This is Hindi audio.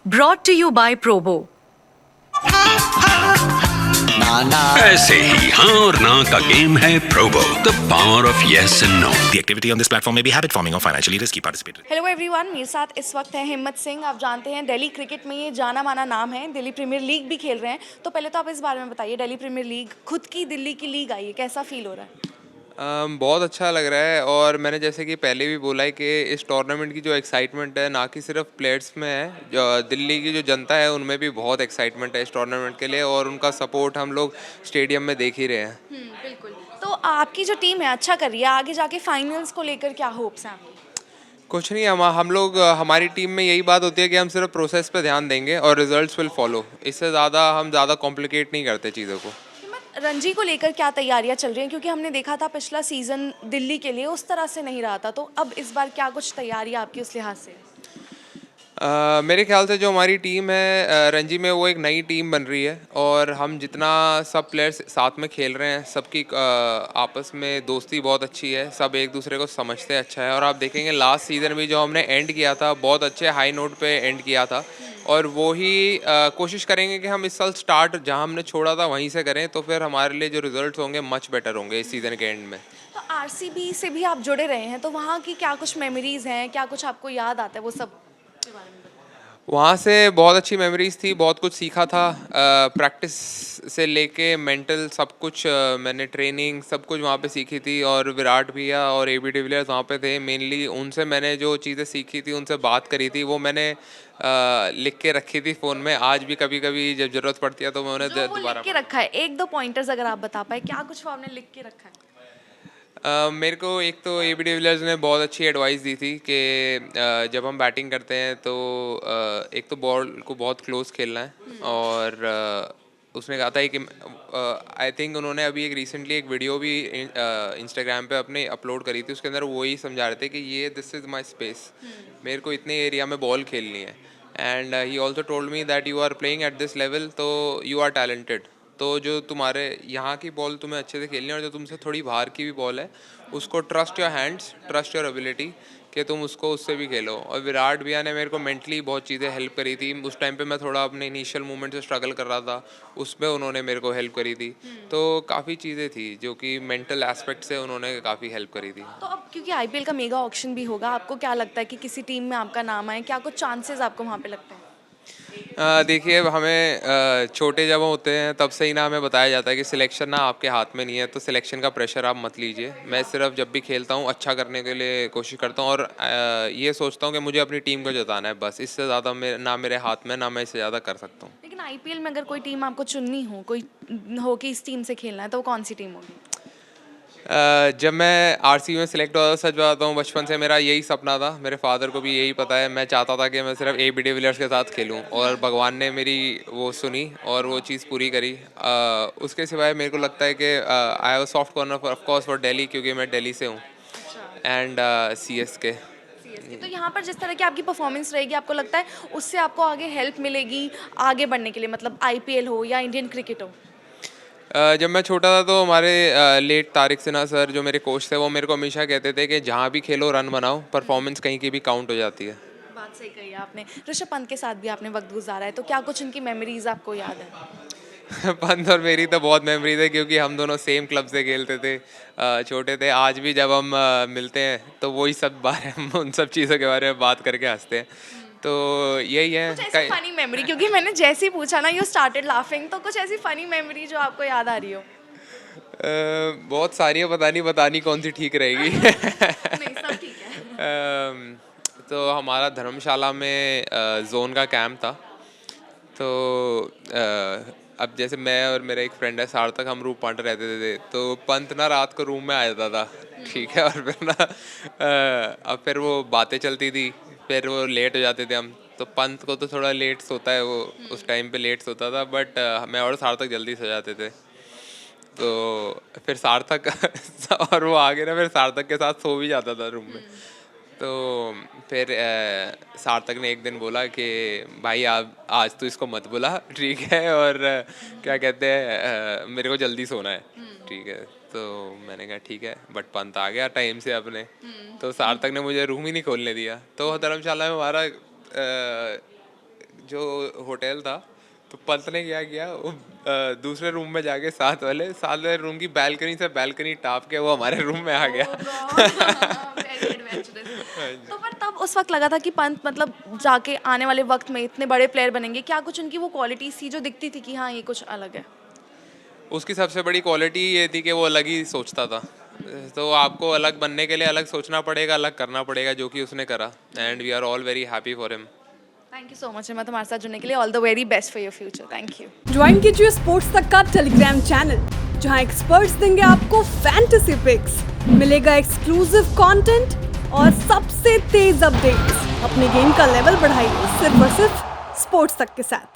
Brought to you by Probo. ऐसे ही हाँ और ना का गेम है Probo the power of yes and no. The activity on this platform may be habit forming or financially risky. Participate. Hello everyone, मेरे साथ इस वक्त है हिम्मत सिंह। आप जानते हैं दिल्ली क्रिकेट में ये जाना माना नाम है, दिल्ली प्रीमियर लीग भी खेल रहे हैं। तो पहले तो आप इस बारे में बताइए, दिल्ली प्रीमियर लीग खुद की दिल्ली की लीग आई है, कैसा फील हो रहा है? बहुत अच्छा लग रहा है। और मैंने जैसे कि पहले भी बोला है कि इस टूर्नामेंट की जो एक्साइटमेंट है ना कि सिर्फ प्लेयर्स में है, जो दिल्ली की जो जनता है उनमें भी बहुत एक्साइटमेंट है इस टूर्नामेंट के लिए, और उनका सपोर्ट हम लोग स्टेडियम में देख ही रहे हैं। बिल्कुल। तो आपकी जो टीम है अच्छा कर रही है, आगे जाके फाइनल्स को लेकर क्या होप्स हैं आपकी? कुछ नहीं, हम लोग हमारी टीम में यही बात होती है कि हम सिर्फ प्रोसेस पे ध्यान देंगे और रिजल्ट्स विल फॉलो। इससे ज़्यादा हम ज़्यादा कॉम्प्लिकेट नहीं करते चीज़ों को। हिम्मत, रणजी को लेकर क्या तैयारियां चल रही हैं? क्योंकि हमने देखा था पिछला सीजन दिल्ली के लिए उस तरह से नहीं रहा था, तो अब इस बार क्या कुछ तैयारी आपकी उस लिहाज से? मेरे ख्याल से जो हमारी टीम है रणजी में, वो एक नई टीम बन रही है, और हम जितना सब प्लेयर्स साथ में खेल रहे हैं, सबकी आपस में दोस्ती बहुत अच्छी है, सब एक दूसरे को समझते अच्छा है। और आप देखेंगे लास्ट सीज़न भी जो हमने एंड किया था, बहुत अच्छे हाई नोट पे एंड किया था, और वो ही कोशिश करेंगे कि हम इस साल स्टार्ट जहां हमने छोड़ा था वहीं से करें, तो फिर हमारे लिए जो रिजल्ट्स होंगे मच बेटर होंगे इस सीज़न के एंड में। तो आरसीबी से भी आप जुड़े रहे हैं, तो वहाँ की क्या कुछ मेमोरीज हैं, क्या कुछ आपको याद आता है, वो सब के बारे में बताइए। वहाँ से बहुत अच्छी मेमोरीज थी, बहुत कुछ सीखा था। प्रैक्टिस से लेके मेंटल सब कुछ, मैंने ट्रेनिंग सब कुछ वहाँ पे सीखी थी। और विराट भैया और एबी डिविलियर्स वहाँ पे थे, मेनली उनसे मैंने जो चीज़ें सीखी थी, उनसे बात करी थी, वो मैंने लिख के रखी थी फ़ोन में। आज भी कभी कभी जब ज़रूरत पड़ती है तो मैं उन्हें जो वो दोबारा लिख के रखा है, एक दो पॉइंटर्स अगर आप बता पाए, क्या कुछ वो आपने लिख के रखा है? मेरे को एक तो एबी डिविलियर्स ने बहुत अच्छी एडवाइस दी थी कि जब हम बैटिंग करते हैं तो एक तो बॉल को बहुत क्लोज खेलना है। और उसने कहा था कि आई थिंक उन्होंने अभी एक रिसेंटली एक वीडियो भी इंस्टाग्राम पे अपने अपलोड करी थी, उसके अंदर वही समझा रहे थे कि ये दिस इज़ माई स्पेस, मेरे को इतने एरिया में बॉल खेलनी है। And he also told me that you are playing at this level, तो यू आर टैलेंटेड। तो जो तुम्हारे यहाँ की बॉल तुम्हें अच्छे से खेलनी है, और जो तुमसे थोड़ी बाहर की भी बॉल है, उसको trust your hands, trust your ability, कि तुम उसको उससे भी खेलो। और विराट भैया ने मेरे को मेंटली बहुत चीज़ें हेल्प करी थी। उस टाइम पे मैं थोड़ा अपने इनिशियल मूवमेंट से स्ट्रगल कर रहा था, उसमें उन्होंने मेरे को हेल्प करी थी। तो काफ़ी चीज़ें थी जो कि मेंटल एस्पेक्ट से उन्होंने काफ़ी हेल्प करी थी। तो अब क्योंकि आईपीएल का मेगा ऑक्शन भी होगा, आपको क्या लगता है कि किसी टीम में आपका नाम आए, क्या कुछ चांसेस आपको वहाँ पे लगते हैं? देखिए, हमें छोटे जब होते हैं तब से ही ना हमें बताया जाता है कि सिलेक्शन ना आपके हाथ में नहीं है, तो सिलेक्शन का प्रेशर आप मत लीजिए। मैं सिर्फ जब भी खेलता हूँ अच्छा करने के लिए कोशिश करता हूँ, और ये सोचता हूँ कि मुझे अपनी टीम को जिताना है, बस। इससे ज़्यादा ना मेरे हाथ में, ना मैं इससे ज़्यादा कर सकता हूँ। लेकिन आईपीएल में अगर कोई टीम आपको चुननी हो, कोई हो कि इस टीम से खेलना है, तो वो कौन सी टीम होगी? जब मैं आरसीबी में सिलेक्ट हुआ था, सच बताता हूँ, बचपन से मेरा यही सपना था। मेरे फादर को भी यही पता है। मैं चाहता था कि मैं सिर्फ एबी डिविलियर्स के साथ खेलूँ, और भगवान ने मेरी वो सुनी और वो चीज़ पूरी करी। उसके सिवाय मेरे को लगता है कि I have a soft corner of course for Delhi, क्योंकि मैं दिल्ली से हूँ। And CSK. सीएसके। तो यहाँ पर जिस तरह की आपकी परफॉर्मेंस रहेगी, आपको लगता है उससे आपको आगे हेल्प मिलेगी आगे बढ़ने के लिए, मतलब आईपीएल हो या इंडियन क्रिकेट हो? जब मैं छोटा था तो हमारे लेट तारिक सिन्हा सर, जो मेरे कोच थे, वो मेरे को हमेशा कहते थे कि जहाँ भी खेलो रन बनाओ, परफॉर्मेंस कहीं की भी काउंट हो जाती है। बात सही कही है आपने। ऋषभ पंत के साथ भी आपने वक्त गुजारा है, तो क्या कुछ उनकी मेमोरीज आपको याद है? पंत और मेरी तो बहुत मेमोरीज है, क्योंकि हम दोनों सेम क्लब से खेलते थे, छोटे थे। आज भी जब हम मिलते हैं तो वही सब बारे हम उन सब चीज़ों के बारे में बात करके हंसते हैं। तो यही है। कुछ ऐसी फनी मेमोरी, क्योंकि मैंने जैसे ही पूछा ना, यू स्टार्टेड लाफिंग, तो कुछ ऐसी फनी मेमोरी जो आपको याद आ रही हो? बहुत सारी है, पता नहीं बतानी कौन सी ठीक रहेगी। नहीं, सब ठीक है। तो हमारा धर्मशाला में जोन का कैंप था। तो अब जैसे मैं और मेरा एक फ्रेंड है सार्थक, हम रूम पार्टनर रहते थे। तो पंत ना रात को रूम में आ जाता था, ठीक है। और फिर ना अब फिर वो बातें चलती थी, फिर वो लेट हो जाते थे हम। तो पंत को तो थोड़ा लेट सोता है वो, उस टाइम पे लेट सोता था, बट मैं और सार्थक जल्दी सो जाते थे। तो फिर सार्थक और वो आगे ना, फिर सार्थक के साथ सो भी जाता था रूम में। तो फिर सार्थक ने एक दिन बोला कि भाई आप आज तो इसको मत बुला, ठीक है, और क्या कहते हैं, मेरे को जल्दी सोना है, ठीक है। तो मैंने कहा ठीक है, बट पंत आ गया टाइम से अपने। तो सार्थक ने मुझे रूम ही नहीं खोलने दिया। तो धर्मशाला में हमारा जो होटल था, तो पंत ने क्या किया, वो दूसरे रूम में जाके साथ वाले रूम की बैल्कनी से बैल्कनी टाप के वो हमारे रूम में आ गया। तो पर तब उस वक्त लगा था कि पंत मतलब जाके आने वाले वक्त में इतने बड़े प्लेयर बनेंगे, क्या कुछ उनकी वो क्वालिटीज थी जो दिखती थी कि हाँ ये कुछ अलग है? उसकी सबसे बड़ी क्वालिटी ये थी कि वो अलग ही सोचता था। तो आपको अलग बनने के लिए अलग सोचना पड़ेगा, अलग करना पड़ेगा, जो कि उसने करा, and we are all very happy for him. Thank you so much Himmat हमारे साथ जुड़ने के लिए। All the very best for your future. Thank you. Join कीजिए स्पोर्ट्स तक का टेलीग्राम चैनल, जहां एक्सपर्ट्स देंगे आपको फैंटेसी पिक्स, मिलेगा एक्सक्लूसिव कंटेंट और सबसे तेज अपडेट्स। अपने गेम का लेवल बढ़ाइए सिर्फ और सिर्फ स्पोर्ट्स तक के साथ।